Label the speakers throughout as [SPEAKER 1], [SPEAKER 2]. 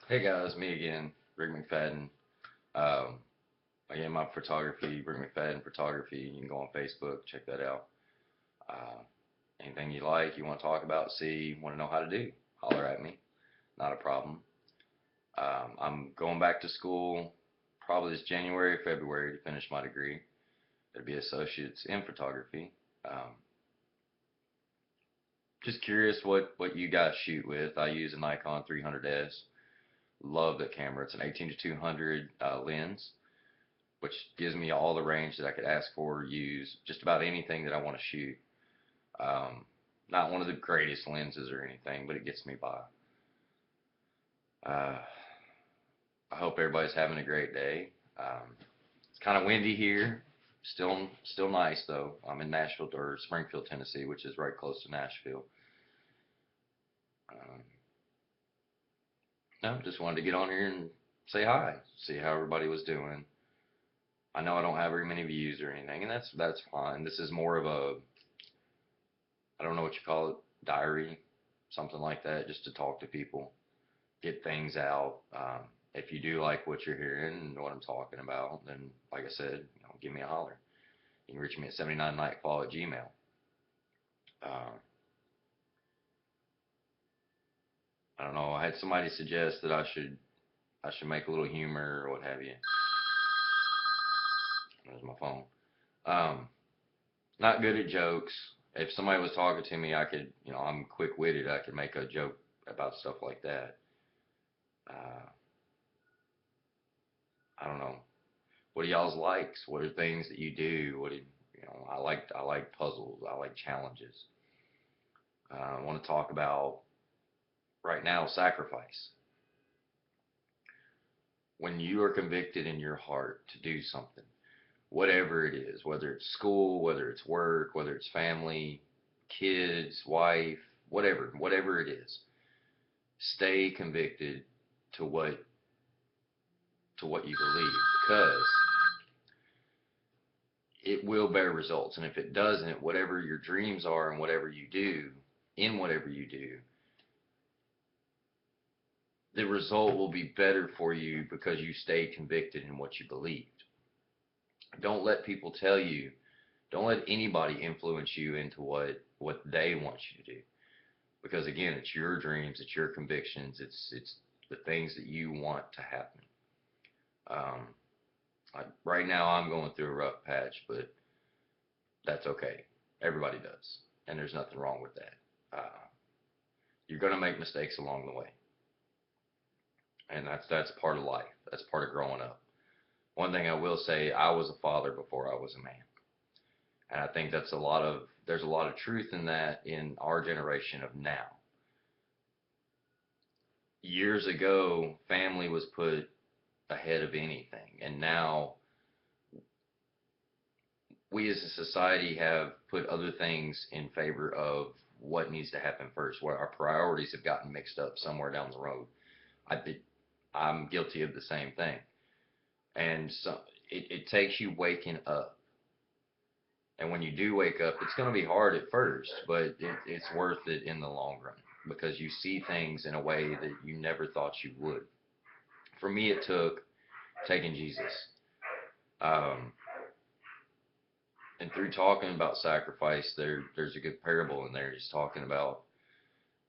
[SPEAKER 1] Hey guys, me again, Rick McFadden. Um, again, my photography, Rick McFadden Photography. You can go on Facebook, check that out. Uh, Anything you like, you want to talk about, see, want to know how to do, holler at me. Not a problem. I'm going back to school probably this January or February to finish my degree. It'll be associates in photography. Um, just curious what you guys shoot with. I use a Nikon 300S. Love that camera. It's an 18 to 200 lens, which gives me all the range that I could ask for or use just about anything that I want to shoot. Um, Not one of the greatest lenses or anything, but it gets me by. Uh, I hope everybody's having a great day. It's kind of windy here. Still nice though. I'm in Nashville or Springfield, Tennessee, which is right close to Nashville. Um, no, just wanted to get on here and say hi, see how everybody was doing. I know I don't have very many views or anything, and that's fine. This is more of a, I don't know what you call it, diary, something like that, just to talk to people, get things out. If you do like what you're hearing and what I'm talking about, then like I said, give me a holler. You can reach me at 79nightfall at gmail. Uh, I don't know. I had somebody suggest that I should make a little humor or what have you. There's my phone. Um, Not good at jokes. If somebody was talking to me, I could, I'm quick witted. I could make a joke about stuff like that. Uh, I don't know. What are y'all's likes? What are things that you do? I like puzzles. I like challenges. I want to talk about right now sacrifice. When you are convicted in your heart to do something, whatever it is, whether it's school, whether it's work, whether it's family, kids, wife, whatever it is, stay convicted to what you believe, because it will bear results. And if it doesn't, whatever your dreams are and whatever you do, in whatever you do, the result will be better for you because you stayed convicted in what you believed. Don't let people tell you, don't let anybody influence you into what they want you to do. Because again, it's your dreams, it's your convictions, it's the things that you want to happen. Um, right now, I'm going through a rough patch, but that's okay. Everybody does, and there's nothing wrong with that. You're going to make mistakes along the way, and that's part of life. That's part of growing up. One thing I will say, I was a father before I was a man, and I think there's a lot of truth in that in our generation of now. Years ago, family was put ahead of anything, and now we as a society have put other things in favor of what needs to happen first, where our priorities have gotten mixed up somewhere down the road. I think I'm guilty of the same thing. And so it takes you waking up. And when you do wake up, it's going to be hard at first, but it's worth it in the long run because you see things in a way that you never thought you would. For me, it took taking Jesus. Um, and through talking about sacrifice, there's a good parable in there. He's talking about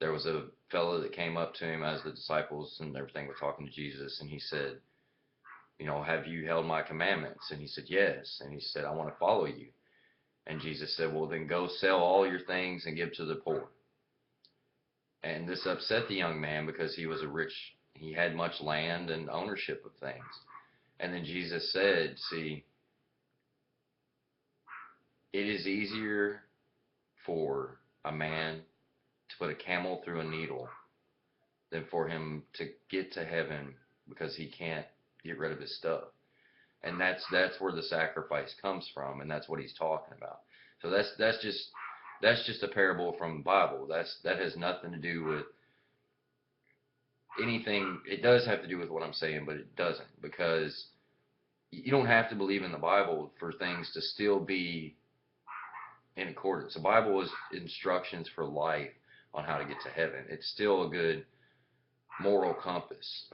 [SPEAKER 1] there was a fellow that came up to him as the disciples and everything were talking to Jesus, and he said, have you held my commandments? And he said, yes. And he said, I want to follow you. And Jesus said, well, then go sell all your things and give to the poor. And this upset the young man because he had much land and ownership of things. And then Jesus said, see, it is easier for a man to put a camel through a needle than for him to get to heaven because he can't get rid of his stuff. And that's where the sacrifice comes from, and that's what he's talking about. So that's just a parable from the Bible. That has nothing to do with anything. It does have to do with what I'm saying, but it doesn't, because you don't have to believe in the Bible for things to still be in accordance. The Bible is instructions for life on how to get to heaven. It's still a good moral compass.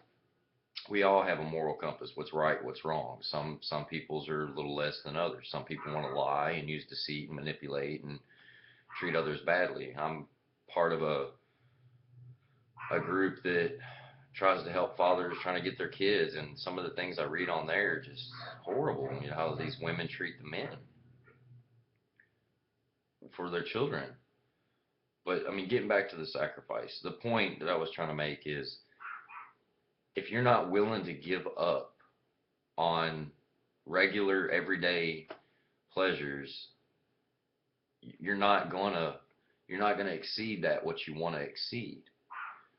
[SPEAKER 1] we all have a moral compass. What's right, what's wrong. Some people's are a little less than others. Some people want to lie and use deceit and manipulate and treat others badly. I'm part of a group that tries to help fathers trying to get their kids, and some of the things I read on there are just horrible. You know how these women treat the men for their children. But I mean, getting back to the sacrifice, the point that I was trying to make is if you're not willing to give up on regular, everyday pleasures, you're not gonna you're not gonna exceed that what you want to exceed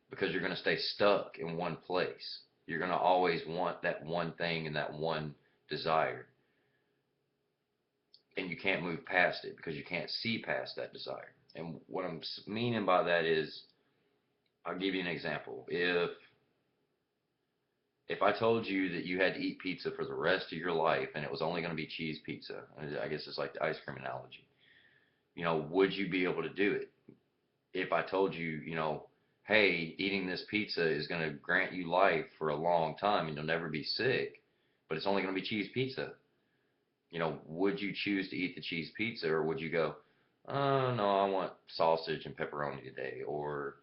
[SPEAKER 1] because you're gonna stay stuck in one place. You're gonna always want that one thing and that one desire, and you can't move past it because you can't see past that desire. And what I'm meaning by that is, I'll give you an example. If I told you that you had to eat pizza for the rest of your life and it was only going to be cheese pizza, I guess it's like the ice cream analogy, would you be able to do it? If I told you, hey, eating this pizza is going to grant you life for a long time and you'll never be sick, but it's only going to be cheese pizza, would you choose to eat the cheese pizza, or would you go, oh, no, I want sausage and pepperoni today, or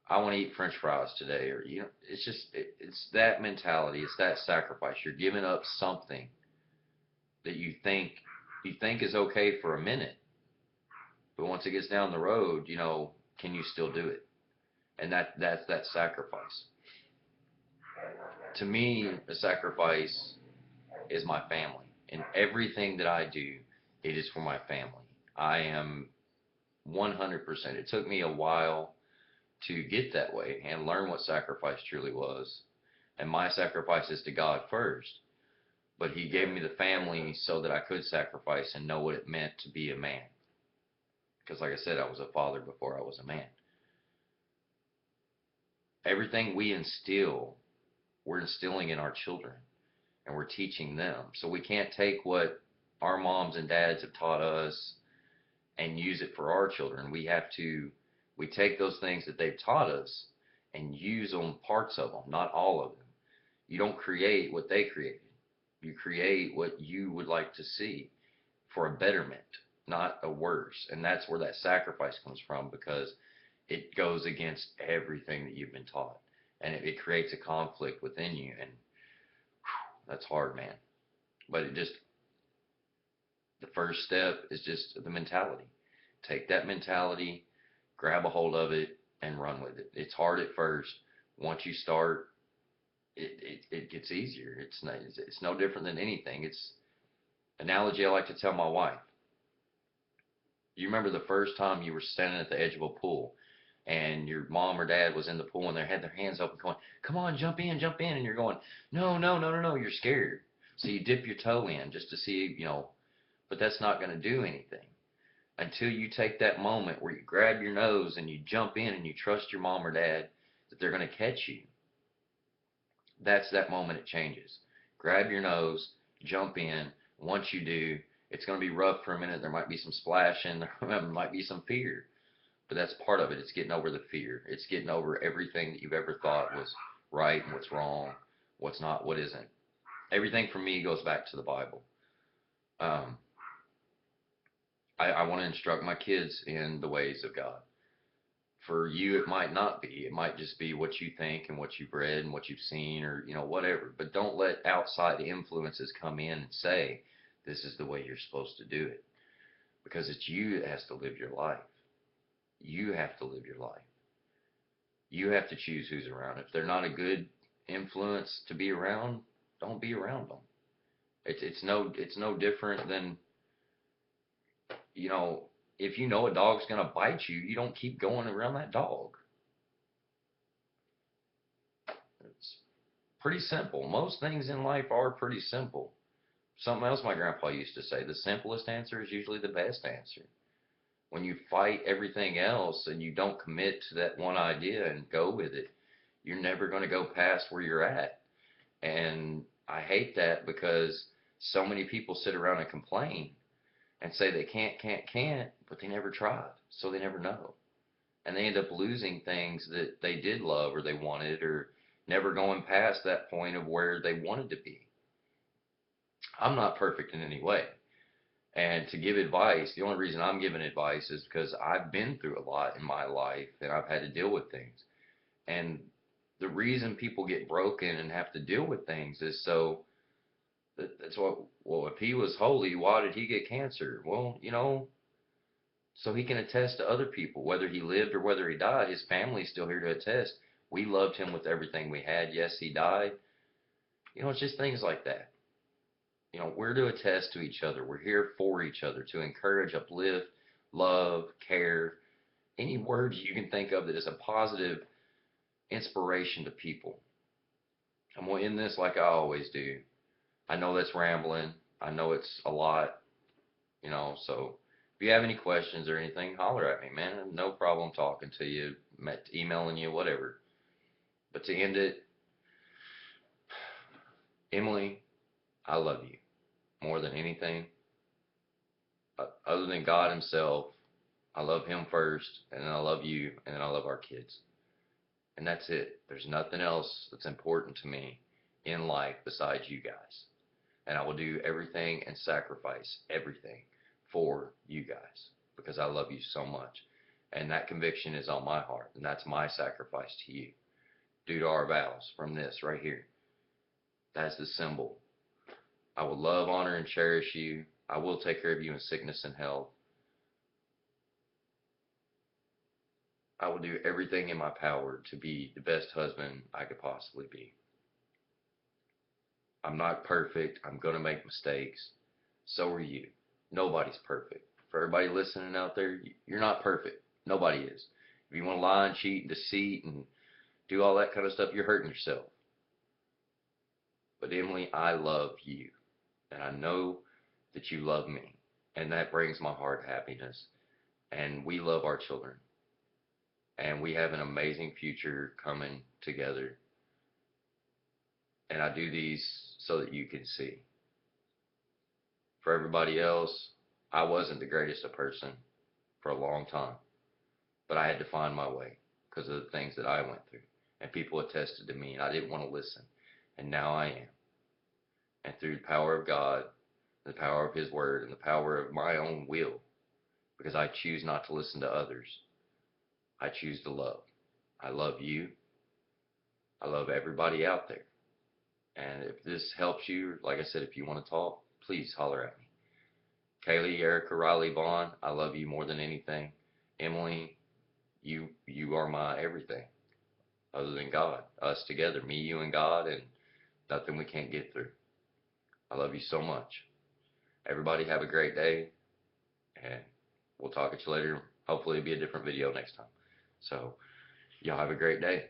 [SPEAKER 1] I want to eat French fries today, or it's just it's that mentality, it's that sacrifice. You're giving up something that you think is okay for a minute, but once it gets down the road, can you still do it? And that's that sacrifice. To me, the sacrifice is my family, and everything that I do, it is for my family. I am 100%. It took me a while to get that way and learn what sacrifice truly was. And my sacrifice is to God first. But He gave me the family so that I could sacrifice and know what it meant to be a man. Because, like I said, I was a father before I was a man. Everything we instill, we're instilling in our children and we're teaching them. So we can't take what our moms and dads have taught us and use it for our children. We take those things that they've taught us and use them, parts of them, not all of them. You don't create what they created. You create what you would like to see for a betterment, not a worse. And that's where that sacrifice comes from, because it goes against everything that you've been taught. And it creates a conflict within you. And whew, that's hard, man. But the first step is just the mentality. Take that mentality, grab a hold of it, and run with it. It's hard at first. Once you start, it gets easier. It's no different than anything. It's analogy I like to tell my wife. You remember the first time you were standing at the edge of a pool and your mom or dad was in the pool and they had their hands open going, come on, jump in. And you're going, no, no, no, no, no. You're scared. So you dip your toe in just to see, but that's not going to do anything until you take that moment where you grab your nose and you jump in and you trust your mom or dad that they're going to catch you. That's that moment it changes. Grab your nose, jump in. Once you do, it's going to be rough for a minute. There might be some splashing. There might be some fear. But that's part of it. It's getting over the fear. It's getting over everything that you've ever thought was right and what's wrong, what's not, what isn't. Everything for me goes back to the Bible. Um, I want to instruct my kids in the ways of God. For you, it might not be. It might just be what you think and what you've read and what you've seen, or whatever. But don't let outside influences come in and say this is the way you're supposed to do it, because it's you that has to live your life. You have to live your life. You have to choose who's around. If they're not a good influence to be around, don't be around them. It's no different than, if you know a dog's gonna bite you, you don't keep going around that dog. It's pretty simple. Most things in life are pretty simple. Something else my grandpa used to say, the simplest answer is usually the best answer. When you fight everything else and you don't commit to that one idea and go with it, you're never going to go past where you're at. And I hate that, because so many people sit around and complain and say they can't, but they never tried, so they never know. And they end up losing things that they did love or they wanted, or never going past that point of where they wanted to be. I'm not perfect in any way. And to give advice, the only reason I'm giving advice is because I've been through a lot in my life and I've had to deal with things. And the reason people get broken and have to deal with things is so that's what, well, if he was holy, why did he get cancer? Well, so he can attest to other people, whether he lived or whether he died, his family's still here to attest. We loved him with everything we had. Yes, he died. It's just things like that. We're to attest to each other. We're here for each other to encourage, uplift, love, care, any words you can think of that is a positive inspiration to people. I'm going to end this like I always do. I know that's rambling. I know it's a lot, so if you have any questions or anything, holler at me, man. No problem talking to you, emailing you, whatever. But to end it, Emily, I love you more than anything. Other than God Himself, I love Him first, and then I love you, and then I love our kids. And that's it. There's nothing else that's important to me in life besides you guys. And I will do everything and sacrifice everything for you guys because I love you so much. And that conviction is on my heart, and that's my sacrifice to you. Due to our vows from this right here. That's the symbol. I will love, honor, and cherish you. I will take care of you in sickness and health. I will do everything in my power to be the best husband I could possibly be. I'm not perfect. I'm going to make mistakes. So are you. Nobody's perfect. For everybody listening out there, you're not perfect. Nobody is. If you want to lie and cheat and deceit and do all that kind of stuff, you're hurting yourself. But Emily, I love you. And I know that you love me. And that brings my heart happiness. And we love our children. And we have an amazing future coming together. And I do these so that you can see. For everybody else, I wasn't the greatest of person for a long time. But I had to find my way because of the things that I went through. And people attested to me, and I didn't want to listen. And now I am. And through the power of God, the power of His Word, and the power of my own will, because I choose not to listen to others, I choose to love. I love you. I love everybody out there. And if this helps you, like I said, if you want to talk, please holler at me. Kaylee, Erica, Riley, Vaughn, I love you more than anything. Emily, you are my everything other than God. Us together, me, you, and God, and nothing we can't get through. I love you so much. Everybody have a great day, and we'll talk at you later. Hopefully it'll be a different video next time. So, y'all have a great day.